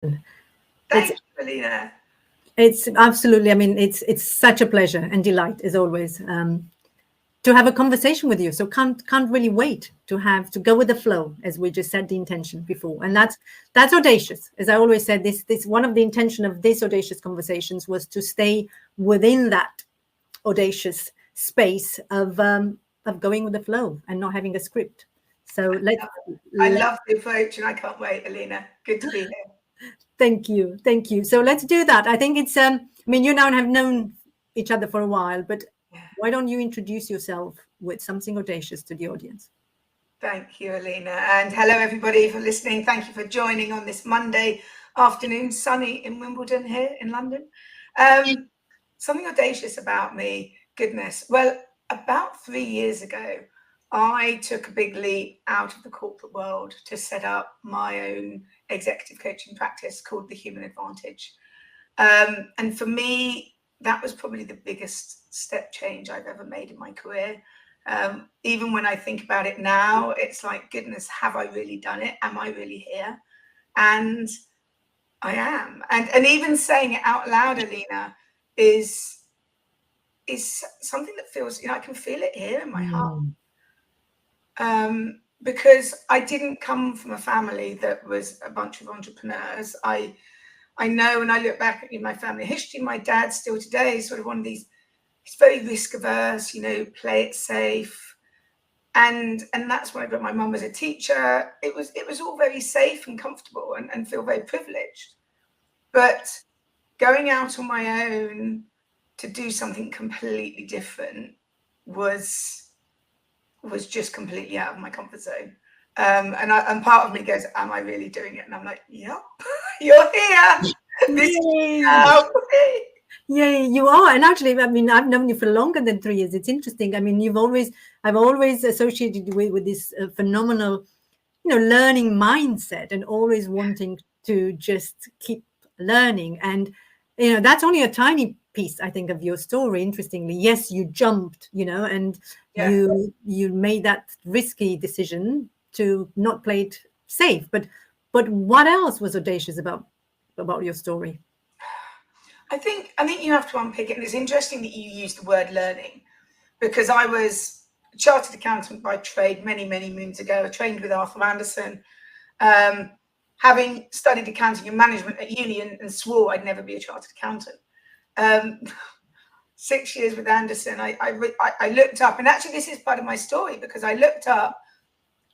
Thank you, Alina. It's absolutely, I mean, it's such a pleasure and delight as always to have a conversation with you. So can't really wait to go with the flow, as we just said the intention before. And that's audacious. As I always said, this one of the intention of this Audacious Conversations was to stay within that audacious space of going with the flow and not having a script. So I love the approach, and I can't wait, Alina. Good to be here. Thank you. So let's do that. I think it's I mean, you now have known each other for a while, but why don't you introduce yourself with something audacious to the audience? Thank you, Alina, and hello everybody for listening. Thank you for joining on this Monday afternoon, sunny in Wimbledon here in London. Something audacious about me, goodness. Well, about 3 years ago, I took a big leap out of the corporate world to set up my own executive coaching practice called The Human Advantage. And for me, that was probably the biggest step change I've ever made in my career. Even when I think about it now, it's like, goodness, have I really done it? Am I really here? And I am. And even saying it out loud, Alina, is something that feels, I can feel it here in my heart. Because I didn't come from a family that was a bunch of entrepreneurs. I know when I look back at my family history, my dad still today is sort of one of these, he's very risk-averse, play it safe. And that's when I got my mum as a teacher. It was all very safe and comfortable and feel very privileged. But going out on my own to do something completely different was just completely out of my comfort zone. And part of me goes, am I really doing it? And I'm like, yep, you're here. Yeah, you are. And actually, I mean, I've known you for longer than 3 years. It's interesting. I mean, I've always associated you with this phenomenal, learning mindset and always wanting to just keep learning. And, that's only a tiny piece, I think, of your story. Interestingly, yes, you jumped, and you made that risky decision to not play it safe. But what else was audacious about your story? I think you have to unpick it. And it's interesting that you use the word learning, because I was a chartered accountant by trade many, many moons ago. I trained with Arthur Anderson, having studied accounting and management at uni, and swore I'd never be a chartered accountant. 6 years with Anderson, I looked up, and actually this is part of my story, because I looked up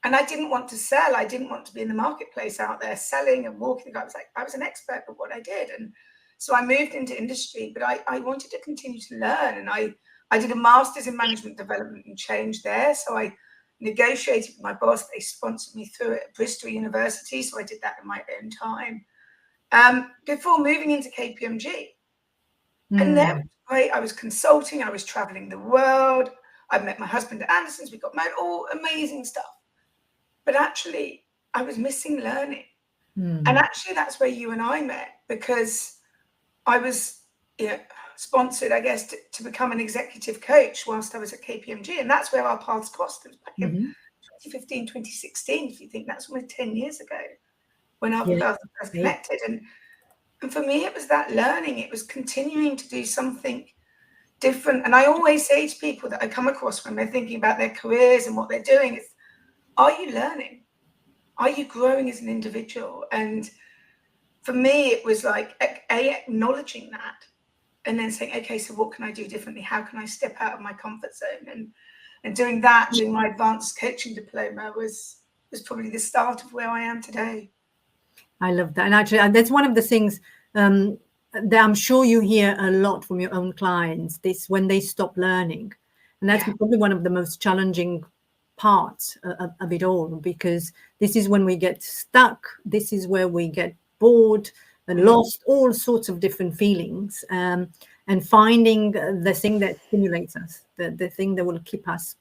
and I didn't want to sell. I didn't want to be in the marketplace out there selling and walking. I was an expert at what I did. And so I moved into industry, but I wanted to continue to learn. And I did a master's in management development and change there. So I negotiated with my boss. They sponsored me through it at Bristol University. So I did that in my own time before moving into KPMG. And that was great. I was consulting. I was traveling the world. I met my husband at Anderson's. We got married. All amazing stuff. But actually, I was missing learning. And actually, that's where you and I met, because I was sponsored, I guess, to become an executive coach whilst I was at KPMG. And that's where our paths crossed. It was back in 2015, 2016, if you think that's almost 10 years ago when our paths first connected. And for me, it was that learning. It was continuing to do something different. And I always say to people that I come across when they're thinking about their careers and what they're doing, is, are you learning? Are you growing as an individual? And for me, it was like acknowledging that, and then saying, okay, so what can I do differently? How can I step out of my comfort zone? And doing that, doing my advanced coaching diploma was probably the start of where I am today. I love that. And actually, that's one of the things that I'm sure you hear a lot from your own clients, this when they stop learning. And that's probably one of the most challenging parts of it all, because this is when we get stuck. This is where we get bored and lost, all sorts of different feelings, and finding the thing that stimulates us, the thing that will keep us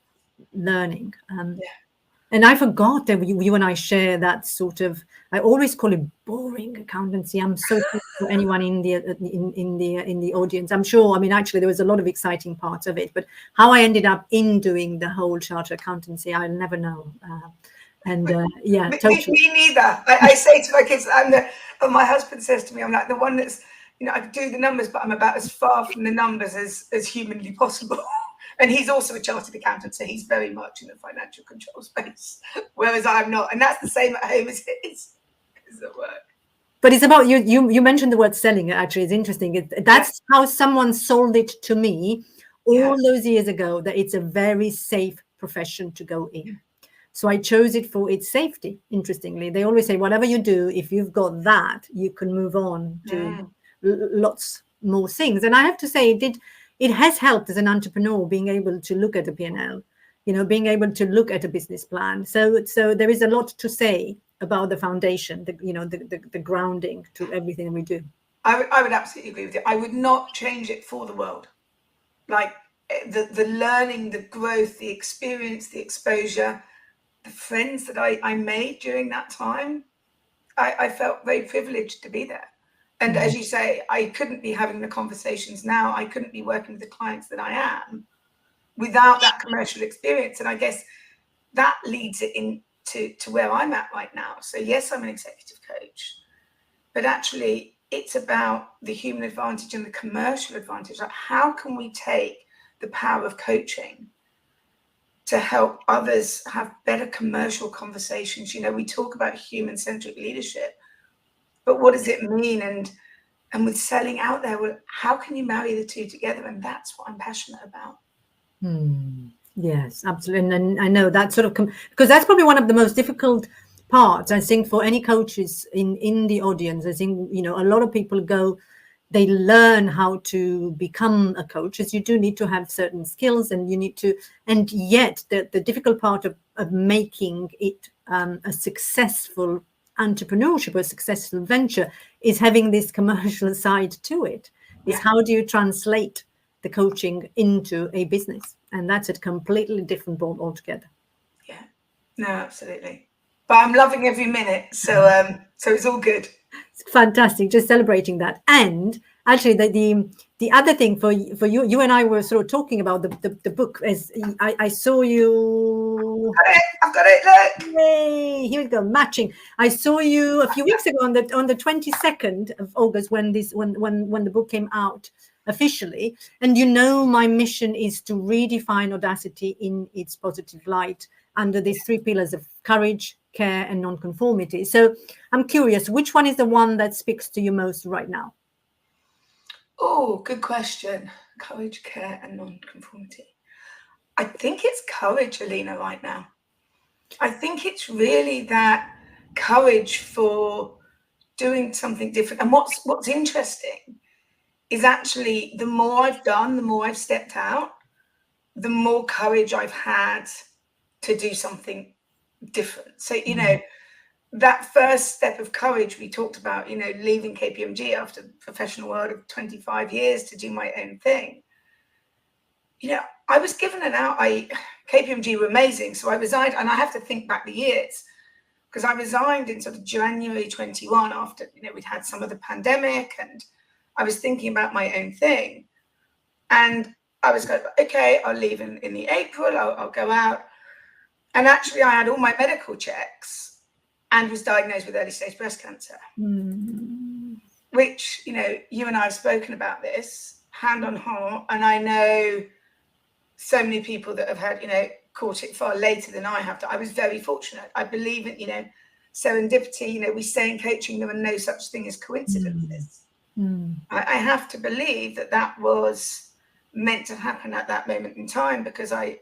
learning. And I forgot that you and I share that sort of, I always call it boring accountancy. I'm so for anyone in the audience. I'm sure, I mean, actually there was a lot of exciting parts of it, but how I ended up in doing the whole charter accountancy, I'll never know. And yeah, me totally. neither. I say to my kids, and my husband says to me, I'm like the one that's, I do the numbers, but I'm about as far from the numbers as humanly possible. And he's also a chartered accountant, so he's very much in the financial control space, whereas I'm not. And that's the same at home as it is at work. But it's about you mentioned the word selling. Actually, it's interesting. That's how someone sold it to me all those years ago, that it's a very safe profession to go in. So I chose it for its safety. Interestingly, they always say, whatever you do, if you've got that, you can move on to lots more things. And I have to say, it has helped as an entrepreneur being able to look at a P&L, being able to look at a business plan. So there is a lot to say about the foundation, the grounding to everything we do. I would absolutely agree with you. I would not change it for the world. Like the learning, the growth, the experience, the exposure, the friends that I made during that time, I felt very privileged to be there. And as you say, I couldn't be having the conversations now. I couldn't be working with the clients that I am without that commercial experience. And I guess that leads it into where I'm at right now. So yes, I'm an executive coach, but actually it's about the human advantage and the commercial advantage. Like, how can we take the power of coaching to help others have better commercial conversations? We talk about human-centric leadership, but what does it mean? And with selling out there, well, how can you marry the two together? And that's what I'm passionate about. Yes, absolutely. And I know that sort of because that's probably one of the most difficult parts, I think, for any coaches in the audience. I think, a lot of people they learn how to become a coach, as you do need to have certain skills, and you need to, and yet the difficult part of making it a successful entrepreneurship or a successful venture is having this commercial side to it. Is how do you translate the coaching into a business? And that's a completely different ball altogether. Yeah, no, absolutely. But I'm loving every minute. So it's all good. It's fantastic, just celebrating that. And actually the other thing for you and I were sort of talking about the book, as I saw you. I've got it, look. Yay, here we go, matching. I saw you a few weeks ago on the 22nd of August when the book came out officially. And my mission is to redefine Audacity in its positive light under these three pillars of courage, care, and non-conformity. So I'm curious, which one is the one that speaks to you most right now? Oh, good question. Courage, care, and non-conformity. I think it's courage, Alina, right now. I think it's really that courage for doing something different. And what's interesting is actually the more I've done, the more I've stepped out, the more courage I've had to do something different. So, that first step of courage we talked about, leaving KPMG after the professional world of 25 years to do my own thing. I was given an out. KPMG were amazing. So I resigned, and I have to think back the years, because I resigned in sort of January 21 after, we'd had some of the pandemic, and I was thinking about my own thing. And I was going, okay, I'll leave in the April, I'll go out. And actually I had all my medical checks and was diagnosed with early stage breast cancer, which, you and I have spoken about this hand on heart. And I know so many people that have had, caught it far later than I have. I was very fortunate. I believe in, serendipity. We say in coaching, there are no such thing as coincidences. I have to believe that was meant to happen at that moment in time, because I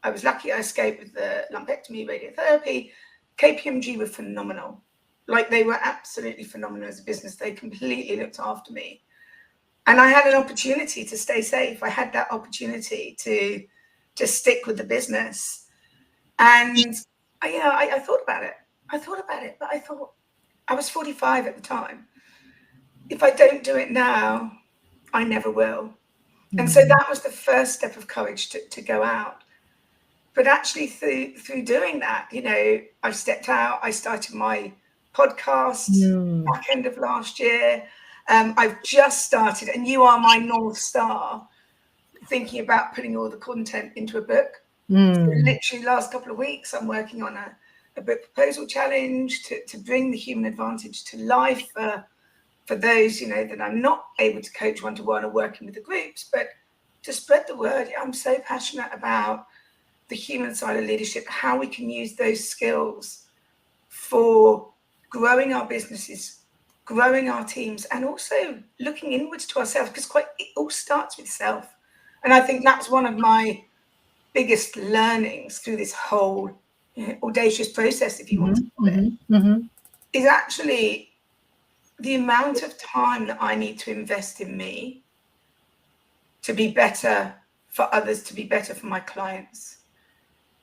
was lucky. I escaped with the lumpectomy, radiotherapy. KPMG were phenomenal. Like, they were absolutely phenomenal as a business. They completely looked after me. And I had an opportunity to stay safe. I had that opportunity to stick with the business. And I thought about it. But I thought, I was 45 at the time. If I don't do it now, I never will. And so that was the first step of courage to go out. But actually through doing that, I stepped out. I started my podcast back end of last year. I've just started, and you are my North Star, thinking about putting all the content into a book. So literally last couple of weeks, I'm working on a book proposal challenge to bring the human advantage to life for those, that I'm not able to coach one-to-one or working with the groups, but to spread the word. I'm so passionate about the human side of leadership, how we can use those skills for growing our businesses, growing our teams, and also looking inwards to ourselves, because it all starts with self. And I think that's one of my biggest learnings through this whole audacious process, if you want to call it, is actually the amount of time that I need to invest in me to be better for others, to be better for my clients.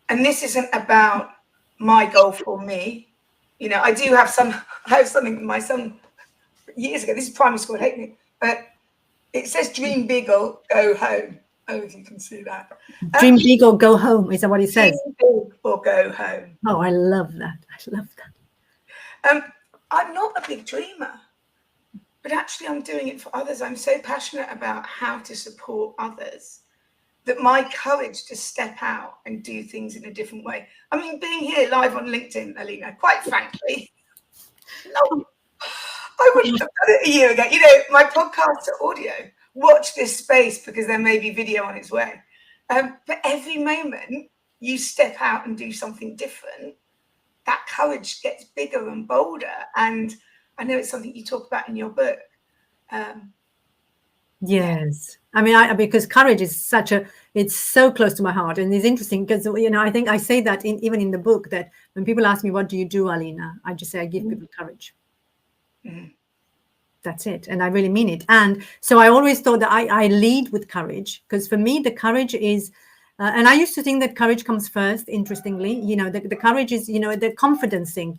And this isn't about my goal for me. I do have something with my son years ago. This is primary school, I hate me, but it says dream big or go home. Oh, if you can see that. Dream big or go home, is that what it says? Dream big or go home. Oh, I love that. I'm not a big dreamer, but actually I'm doing it for others. I'm so passionate about how to support others that my courage to step out and do things in a different way. I mean, being here live on LinkedIn, Alina, quite frankly, no, I wouldn't have done it a year ago. My podcasts are audio. Watch this space because there may be video on its way. But every moment you step out and do something different, that courage gets bigger and bolder. And I know it's something you talk about in your book. Yes. I mean, because courage is it's so close to my heart. And it's interesting because, I think I say that even in the book, that when people ask me, what do you do, Alina? I just say, I give people courage. That's it. And I really mean it. And so I always thought that I lead with courage, because for me, the courage is, and I used to think that courage comes first, interestingly. The courage is, the confidence thing.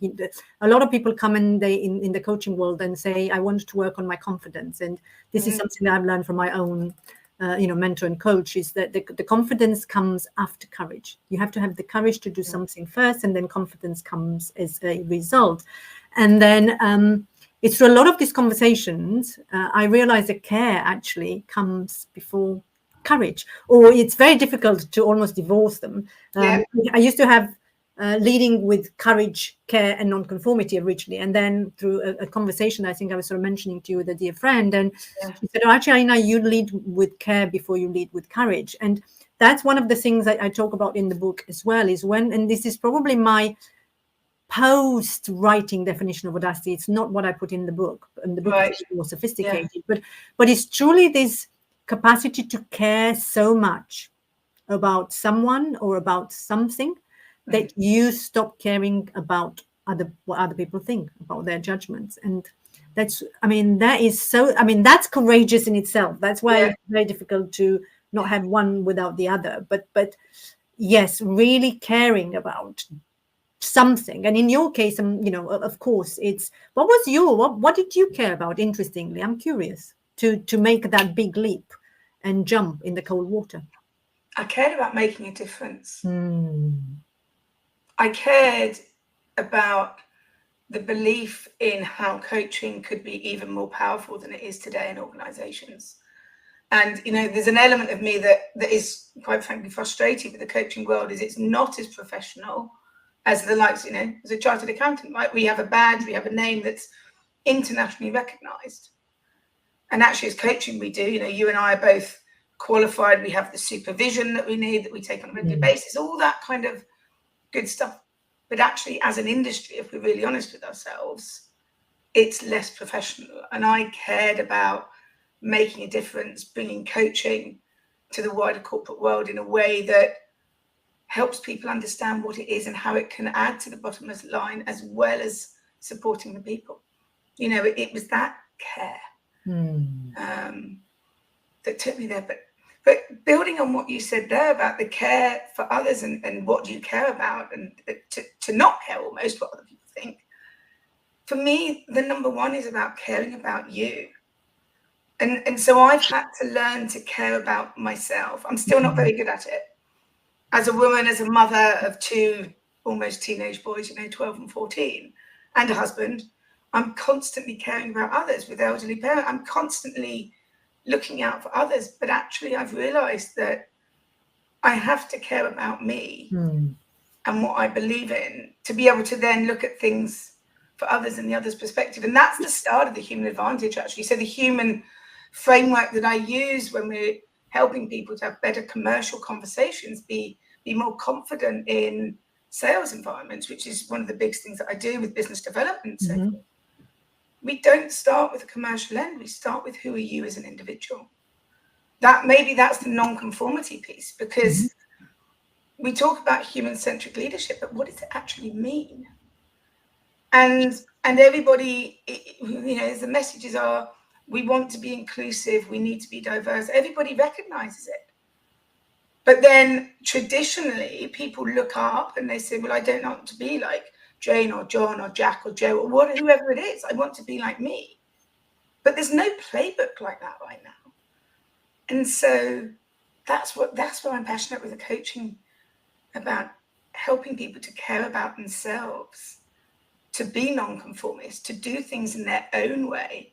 A lot of people come in the coaching world and say, I want to work on my confidence. And this is something that I've learned from my own, mentor and coach, is that the confidence comes after courage. You have to have the courage to do something first, and then confidence comes as a result. And then it's through a lot of these conversations, I realized that care actually comes before courage, or it's very difficult to almost divorce them. I used to have leading with courage, care, and non-conformity originally, and then through a conversation, I think I was sort of mentioning to you with a dear friend, and she said, actually, Aina, you lead with care before you lead with courage. And that's one of the things that I talk about in the book as well, is and this is probably my post-writing definition of audacity. It's not what I put in the book. And the book is more sophisticated, but it's truly this capacity to care so much about someone or about something that you stop caring about what other people think, about their judgments. And that's courageous in itself. That's why it's very difficult to not have one without the other. But yes, really caring about something. And in your case, of course, it's what did you care about? Interestingly, I'm curious to make that big leap and jump in the cold water. I cared about making a difference. I cared about the belief in how coaching could be even more powerful than it is today in organizations. And there's an element of me that is quite frankly frustrated with the coaching world, is it's not as professional as the likes, as a chartered accountant, right? We have a badge, we have a name that's internationally recognized. And actually, as coaching, we do, you and I are both qualified. We have the supervision that we need, that we take on a regular basis, all that kind of good stuff. But actually, as an industry, if we're really honest with ourselves, it's less professional. And I cared about making a difference, bringing coaching to the wider corporate world in a way that helps people understand what it is and how it can add to the bottom line, as well as supporting the people. It was that care that took me there. But building on what you said there about the care for others and what you care about, and to not care almost what other people think, for me, the number one is about caring about you. And so I've had to learn to care about myself. I'm still not very good at it. As a woman, as a mother of two almost teenage boys, 12 and 14, and a husband, I'm constantly caring about others. With elderly parents, I'm constantly looking out for others. But actually, I've realized that I have to care about me and what I believe in, to be able to then look at things for others and the other's perspective. And that's the start of the human advantage, actually. So the human framework that I use when we're helping people to have better commercial conversations, be more confident in sales environments, which is one of the biggest things that I do with business development. So we don't start with a commercial end. We start with who are you as an individual. That's the non-conformity piece, because we talk about human-centric leadership, but what does it actually mean? And everybody, the messages are, we want to be inclusive, we need to be diverse. Everybody recognizes it. But then traditionally, people look up and they say, well, I don't want to be like Jane or John or Jack or Joe or whoever it is. I want to be like me. But there's no playbook like that right now. And so that's what I'm passionate with the coaching about, helping people to care about themselves, to be non-conformist, to do things in their own way,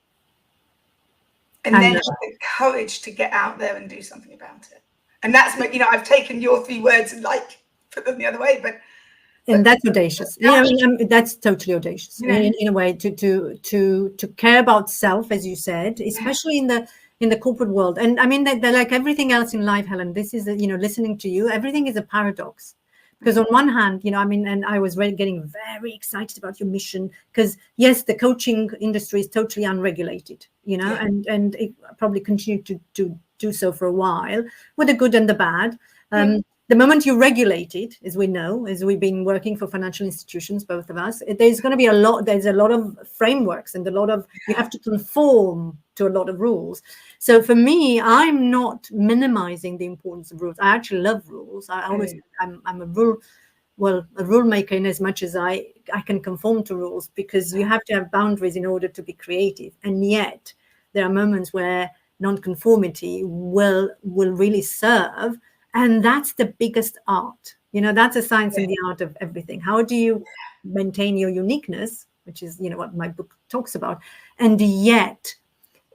and then have the courage to get out there and do something about it. And that's my, I've taken your 3 words and put them the other way, but that's audacious. That's totally audacious in a way, to care about self, as you said, especially in the corporate world. And I mean, they're like everything else in life, Helen. This is listening to you, everything is a paradox. Because on one hand, and I was getting very excited about your mission, because yes, the coaching industry is totally unregulated, and it probably continued to do so for a while, with the good and the bad. The moment you regulate it, as we know, as we've been working for financial institutions, both of us, there's going to be there's a lot of frameworks and you have to conform to a lot of rules. So for me, I'm not minimizing the importance of rules. I actually love rules. I'm a rule maker in as much as I can conform to rules, because you have to have boundaries in order to be creative. And yet there are moments where non-conformity will really serve. And that's the biggest art. That's a science and the art of everything. How do you maintain your uniqueness, which is, what my book talks about, and yet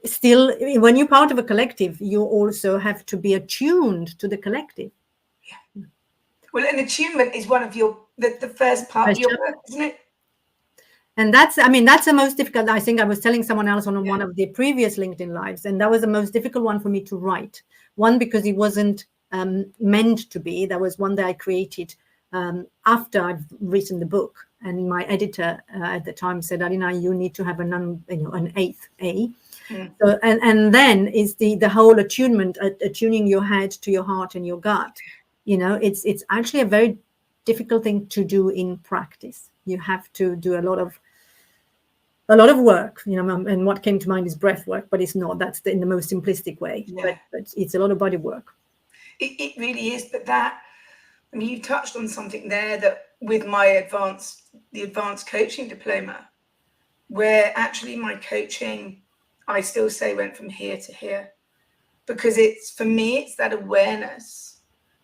still, when you're part of a collective, you also have to be attuned to the collective. Yeah. Well, an attunement is one of the first part of your work, isn't it? And that's the most difficult. I think I was telling someone else on one of the previous LinkedIn lives, and that was the most difficult one for me to write. One, because it wasn't meant to be. That was one that I created after I've written the book, and my editor at the time said, Alina, you need to have an 8th A. So, and then is the whole attunement, attuning your head to your heart and your gut. It's actually a very difficult thing to do in practice. You have to do a lot of work, and what came to mind is breath work, but it's not. That's in the most simplistic way. But it's a lot of body work. It really is. But you touched on something there, that with my the advanced coaching diploma, where actually my coaching, I still say, went from here to here, because for me, it's that awareness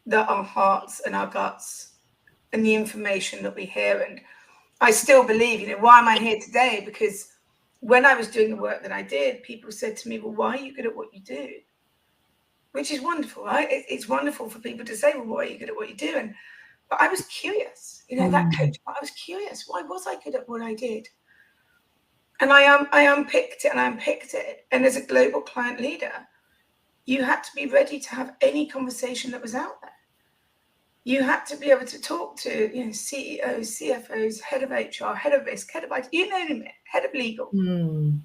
that our hearts and our guts and the information that we hear. And I still believe, why am I here today? Because when I was doing the work that I did, people said to me, well, why are you good at what you do? Which is wonderful, right? It's wonderful for people to say, well, why are you good at what you do? But I was curious, that coach, I was curious. Why was I good at what I did? And I unpicked it. And as a global client leader, you had to be ready to have any conversation that was out there. You had to be able to talk to, CEOs, CFOs, head of HR, head of risk, head of IT, you name it, head of legal. And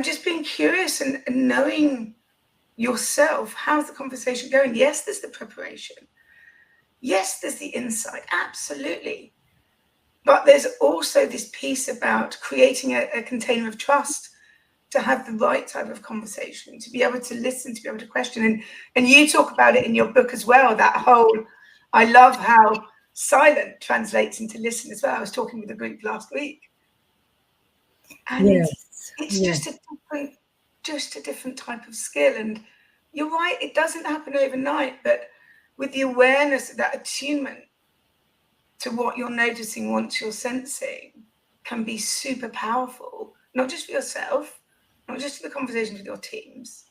just being curious and knowing yourself, how's the conversation going? Yes, there's the preparation. Yes, there's the insight, absolutely. But there's also this piece about creating a container of trust to have the right type of conversation, to be able to listen, to be able to question. And you talk about it in your book as well, that whole, I love how silent translates into listen as well. I was talking with a group last week. And it's just a different type of skill. And you're right, it doesn't happen overnight, but with the awareness of that attunement to what you're noticing, what you're sensing, can be super powerful, not just for yourself, not just for the conversations with your teams,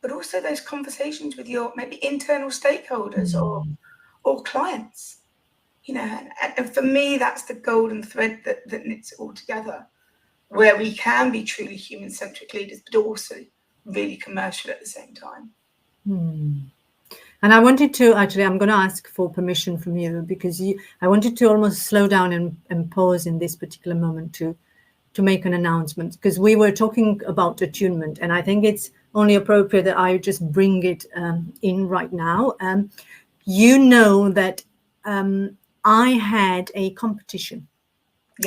but also those conversations with your maybe internal stakeholders or clients. you know, and for me, that's the golden thread that knits it all together, where we can be truly human-centric leaders, but also really commercial at the same time. And I wanted to actually, I'm going to ask for permission from you, because I wanted to almost slow down and pause in this particular moment to make an announcement, because we were talking about attunement, and I think it's only appropriate that I just bring it in right now. You know that I had a competition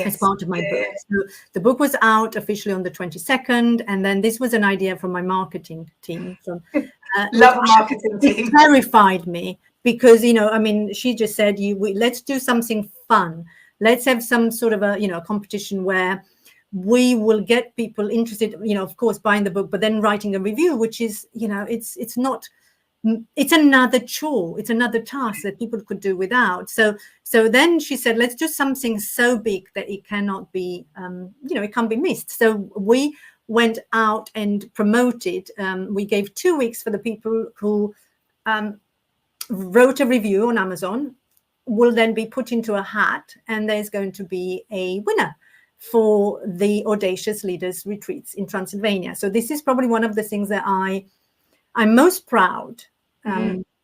as part of my book. So the book was out officially on the 22nd, and then this was an idea from my marketing team. From love marketing team. It terrified me, because, you know, I mean, she just said, let's do something fun. Let's have some sort of a, you know, competition where we will get people interested, you know, of course, buying the book, but then writing a review, which is, you know, it's another chore. It's another task that people could do without. So then she said, let's do something so big that it cannot be, you know, it can't be missed. So we went out and promoted. We gave 2 weeks for the people who wrote a review on Amazon, will then be put into a hat, and there's going to be a winner for the Audacious Leaders Retreats in Transylvania. So this is probably one of the things that I'm most proud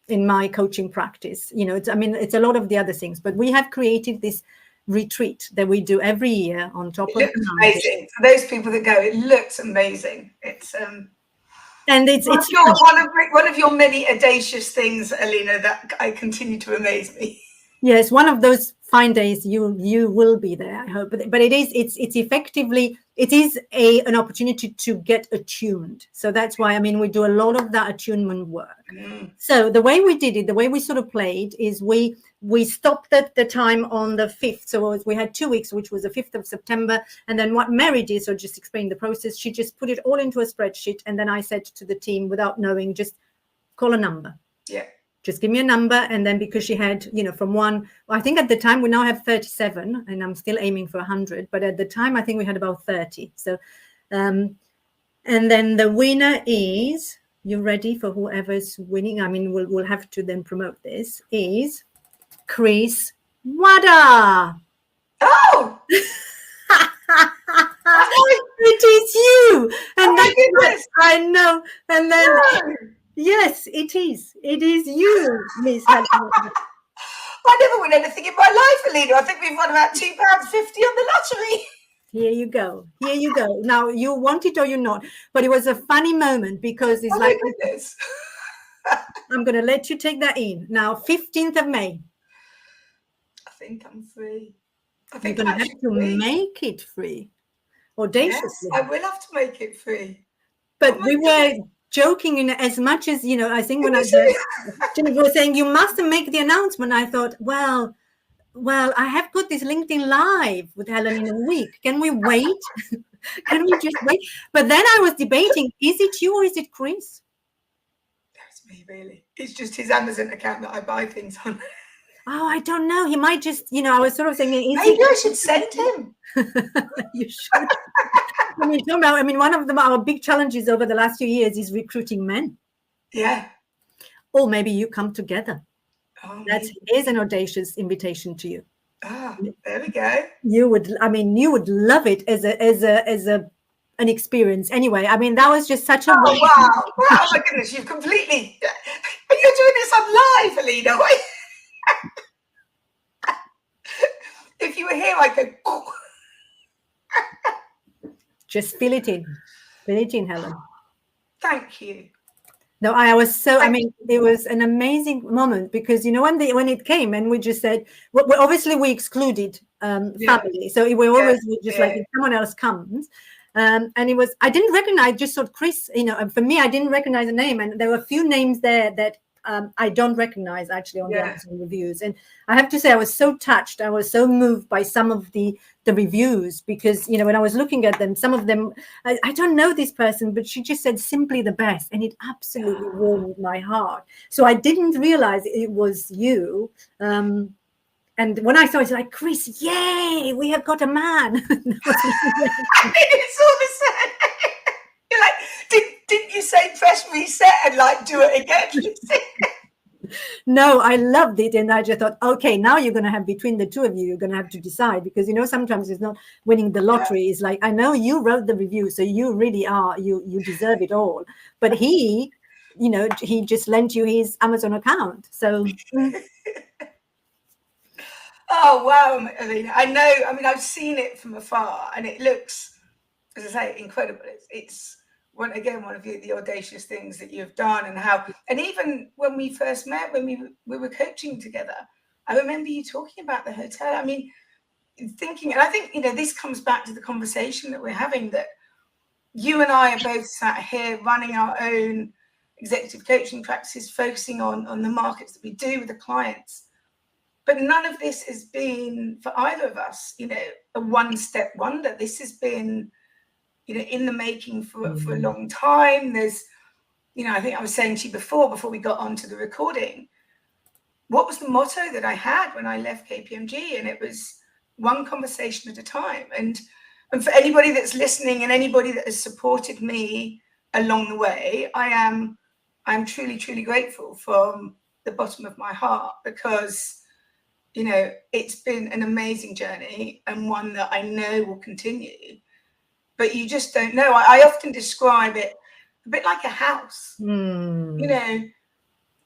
in my coaching practice. You know, it's a lot of the other things, but we have created this retreat that we do every year on top of it looks amazing. For those people that go, it looks amazing. It's and it's one of your many audacious things, Alina, that I continue to amaze me. Yes, one of those fine days you will be there, I hope. But it's effectively, it is an opportunity to get attuned. So that's why, I mean, we do a lot of that attunement work. So the way we did it, the way we sort of played, is we stopped at the time on the 5th. So we had 2 weeks, which was the 5th of September. And then what Mary did, so just explain the process, she just put it all into a spreadsheet. And then I said to the team, without knowing, just call a number. Yeah. Just give me a number. And then, because she had, you know, from one, I think at the time we now have 37, and I'm still aiming for 100. But at the time, I think we had about 30. So, and then the winner is, you ready for whoever's winning? I mean, we'll have to then promote this, is Chris Wada. Oh! It is you. And my goodness. I know. And then... No. Yes, it is. It is you, Miss Helen. I never win anything in my life, Alina. I think we've won about £2.50 on the lottery. Here you go. Here you go. Now, you want it or you're not. But it was a funny moment, because it's like, my goodness. I'm going to let you take that in. Now, 15th of May. I think I'm free. I think you're going to have to make it free. Audaciously. Yes, I will have to make it free. But we were joking, in as much as, you know, I think when Jennifer was saying you must make the announcement, I thought, well, I have got this LinkedIn Live with Helen in a week. Can we wait? Can we just wait? But then I was debating, is it you or is it Chris? That's me, really. It's just his Amazon account that I buy things on. Oh, I don't know. He might just, you know, I was sort of thinking, maybe I should send him. You should. I mean, one of our big challenges over the last few years is recruiting men. Yeah. Or maybe you come together. Oh, here's an audacious invitation to you. Ah, there we go. You would love it as an experience. Anyway, I mean, that was just such a... Oh, wow. Oh, my goodness. You've completely... But you're doing this on live, Alina. If you were here, I'd go... Oh. Just fill it in. Fill it in, Helen. Thank you. No, I was so... I mean, it was an amazing moment, because, you know, when it came and we just said... Well, obviously, we excluded family. So we always just like, if someone else comes... and it was... I didn't recognize... I just thought Chris, you know, for me, I didn't recognize the name. And there were a few names there that I don't recognize, actually, on the Amazon reviews. And I have to say, I was so touched. I was so moved by some of the reviews, because, you know, when I was looking at them, some of them, I don't know this person, but she just said simply the best. And it absolutely warmed my heart. So I didn't realize it was you. And when I saw it, it's like, Chris, yay, we have got a man. It's all the same. You're like, didn't you say press reset and like do it again? No, I loved it. And I just thought, okay, now you're going to have, between the two of you, you're going to have to decide, because, sometimes it's not winning the lottery. It's like, I know you wrote the review, so you really are, you deserve it all. But he just lent you his Amazon account. So. Oh, wow, Alina. I know. I mean, I've seen it from afar and it looks, as I say, incredible. It's one of the audacious things that you've done, and even when we first met, when we were coaching together, I remember you talking about the hotel. I mean, thinking, and I think, this comes back to the conversation that we're having, that you and I are both sat here running our own executive coaching practices, focusing on the markets that we do with the clients. But none of this has been, for either of us, a one-step wonder. This has been, in the making for a long time. There's, I think I was saying to you before we got onto the recording, what was the motto that I had when I left KPMG? And it was one conversation at a time. And for anybody that's listening and anybody that has supported me along the way, I'm truly, truly grateful from the bottom of my heart, because it's been an amazing journey and one that I know will continue, but you just don't know. I often describe it a bit like a house.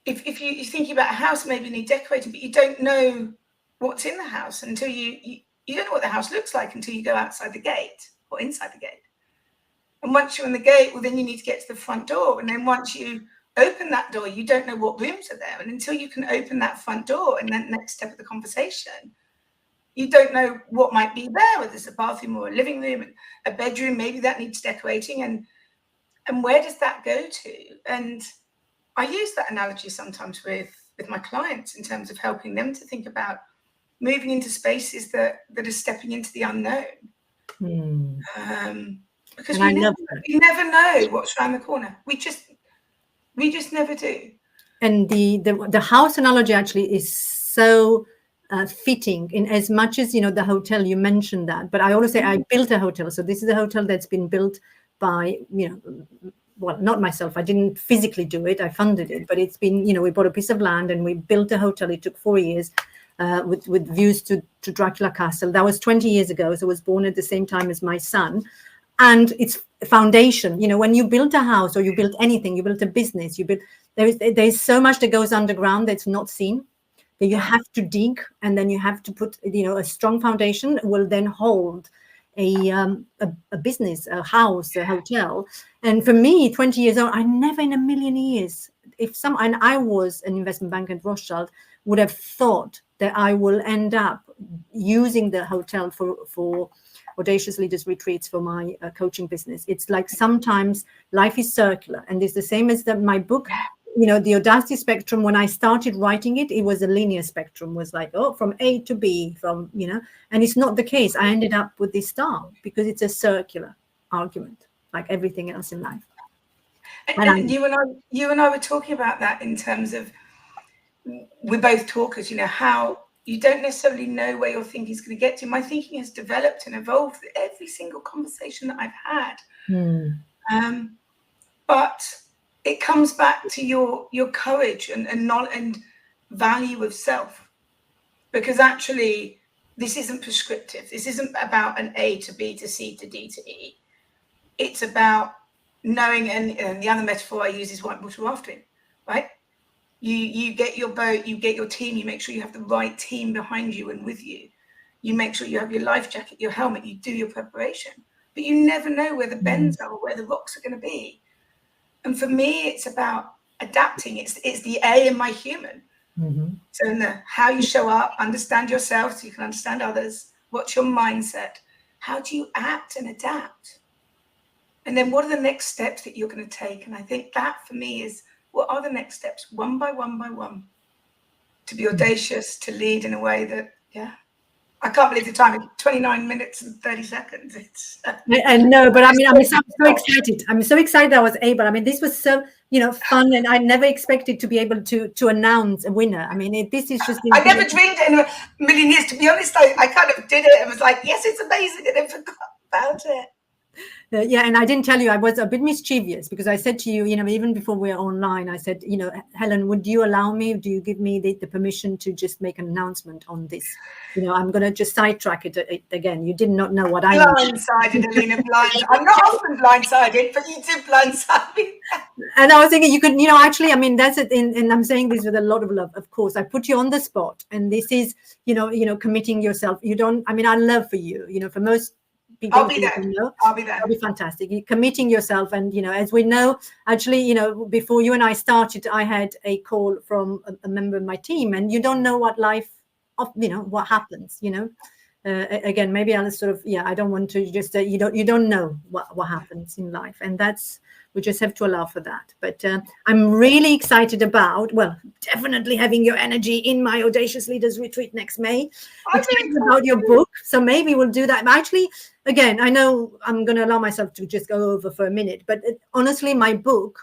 If you're thinking about a house, maybe need decorating, but you don't know what's in the house until you don't know what the house looks like until you go outside the gate or inside the gate. And once you're in the gate, well, then you need to get to the front door. And then once you open that door, you don't know what rooms are there. And until you can open that front door and then next step of the conversation, you don't know what might be there, whether it's a bathroom or a living room, and a bedroom, maybe that needs decorating. And where does that go to? And I use that analogy sometimes with my clients in terms of helping them to think about moving into spaces that are stepping into the unknown. Because we never know what's around the corner. We just never do. And the house analogy actually is so fitting, in as much as, the hotel, you mentioned that. But I always say I built a hotel. So this is a hotel that's been built by, well, not myself. I didn't physically do it. I funded it. But it's been, we bought a piece of land and we built a hotel. It took 4 years with views to Dracula Castle. That was 20 years ago. So I was born at the same time as my son. And it's foundation. When you build a house or you build anything, you build a business, there's so much that goes underground that's not seen, that you have to dig, and then you have to put, a strong foundation will then hold a business, a house, a hotel. And for me, 20 years old, I never in a million years, and I was an investment banker at Rothschild, would have thought that I will end up using the hotel for Audacious Leaders Retreats for my coaching business. It's like sometimes life is circular, and it's the same as my book. The Audacity Spectrum, when I started writing it, it was a linear spectrum, was like, from A to B, and it's not the case. I ended up with this star because it's a circular argument, like everything else in life. And you and I were talking about that in terms of, we're both talkers, how you don't necessarily know where your thinking is going to get to. My thinking has developed and evolved with every single conversation that I've had. But it comes back to your courage and value of self, because actually this isn't prescriptive. This isn't about an A to B to C to D to E. It's about knowing, and the other metaphor I use is whitewater rafting, right? You get your boat, you get your team, you make sure you have the right team behind you and with you. You make sure you have your life jacket, your helmet, you do your preparation. But you never know where the bends are or where the rocks are going to be. And for me, it's about adapting. It's the A in my human. So in the how you show up, understand yourself so you can understand others. What's your mindset? How do you act and adapt? And then what are the next steps that you're going to take? And I think that for me is, what are the next steps, one by one by one, to be audacious, to lead in a way that, I can't believe the time, 29 minutes and 30 seconds. It's I know, but I'm so excited. I'm so excited I was able. This was so, fun, and I never expected to be able to announce a winner. This is just. I never dreamed it in a million years. To be honest, I kind of did it and was like, yes, it's amazing, and then forgot about it. Yeah, and I didn't tell you, I was a bit mischievous because I said to you, even before we were online, I said, Helen, would you allow me? Do you give me the permission to just make an announcement on this? I'm going to just sidetrack it again. You did not know what I know. Blindsided, Alina, blindsided. I'm not often blindsided, but you did blindside me. And I was thinking you could, actually, I mean, that's it. And I'm saying this with a lot of love. Of course, I put you on the spot, and this is, committing yourself. Our love for you, for most people. I'll be there. I'll be there. That'll be fantastic. You're committing yourself. And, as we know, actually, before you and I started, I had a call from a member of my team, and you don't know what life, what happens, again, maybe I'll sort of, I don't want to just, you don't know what happens in life. And we just have to allow for that. But I'm really excited about, definitely having your energy in my Audacious Leaders Retreat next May. Excited about your book. So maybe we'll do that. Actually, again, I know I'm going to allow myself to just go over for a minute. But honestly, my book,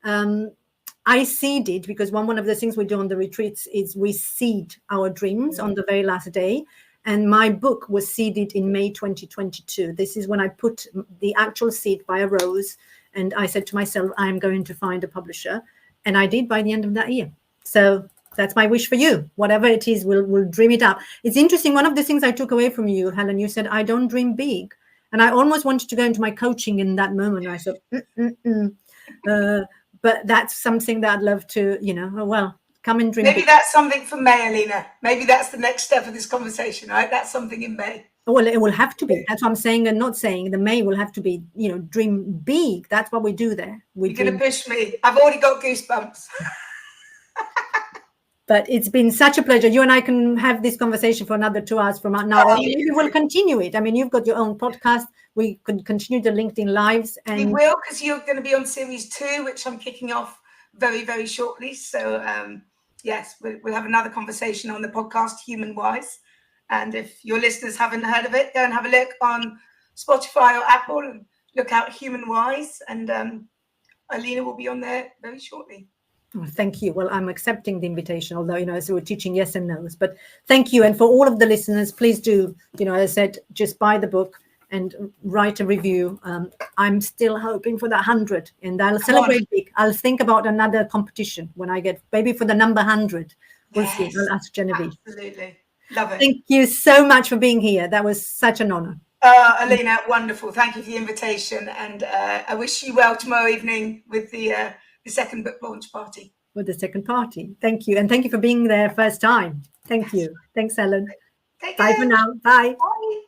I seeded, because one of the things we do on the retreats is we seed our dreams on the very last day. And my book was seeded in May 2022. This is when I put the actual seed by a rose. And I said to myself, I'm going to find a publisher. And I did by the end of that year. So that's my wish for you. Whatever it is, we'll dream it up. It's interesting. One of the things I took away from you, Helen, you said, I don't dream big. And I almost wanted to go into my coaching in that moment. I said, but that's something that I'd love to, come and dream Maybe big. that's something for May, Alina. Maybe that's the next step of this conversation, right? That's something in May. Well, it will have to be. That's what I'm saying and not saying. The May will have to be, dream big. That's what we do there. You're going to push me. I've already got goosebumps. But it's been such a pleasure. You and I can have this conversation for another 2 hours from now. Maybe we'll continue it. I mean, you've got your own podcast. We could continue the LinkedIn Lives. And we will, because you're going to be on series 2, which I'm kicking off very, very shortly. So, yes, we'll have another conversation on the podcast, Human Wise. And if your listeners haven't heard of it, go and have a look on Spotify or Apple and look out Human Wise. And Alina will be on there very shortly. Oh, thank you. Well, I'm accepting the invitation, although, as we're teaching yes and no's. But thank you. And for all of the listeners, please do, as I said, just buy the book and write a review. I'm still hoping for that 100, and I'll celebrate big. I'll think about another competition when I get, maybe for the number 100. We'll see. I'll ask Genevieve. Absolutely. Love it. Thank you so much for being here. That was such an honor. Alina, wonderful. Thank you for the invitation. And I wish you well tomorrow evening with the second book launch party. With the second party. Thank you. And thank you for being there first time. Thank you. Thanks, Helen. Take Bye care. for now. Bye. Bye.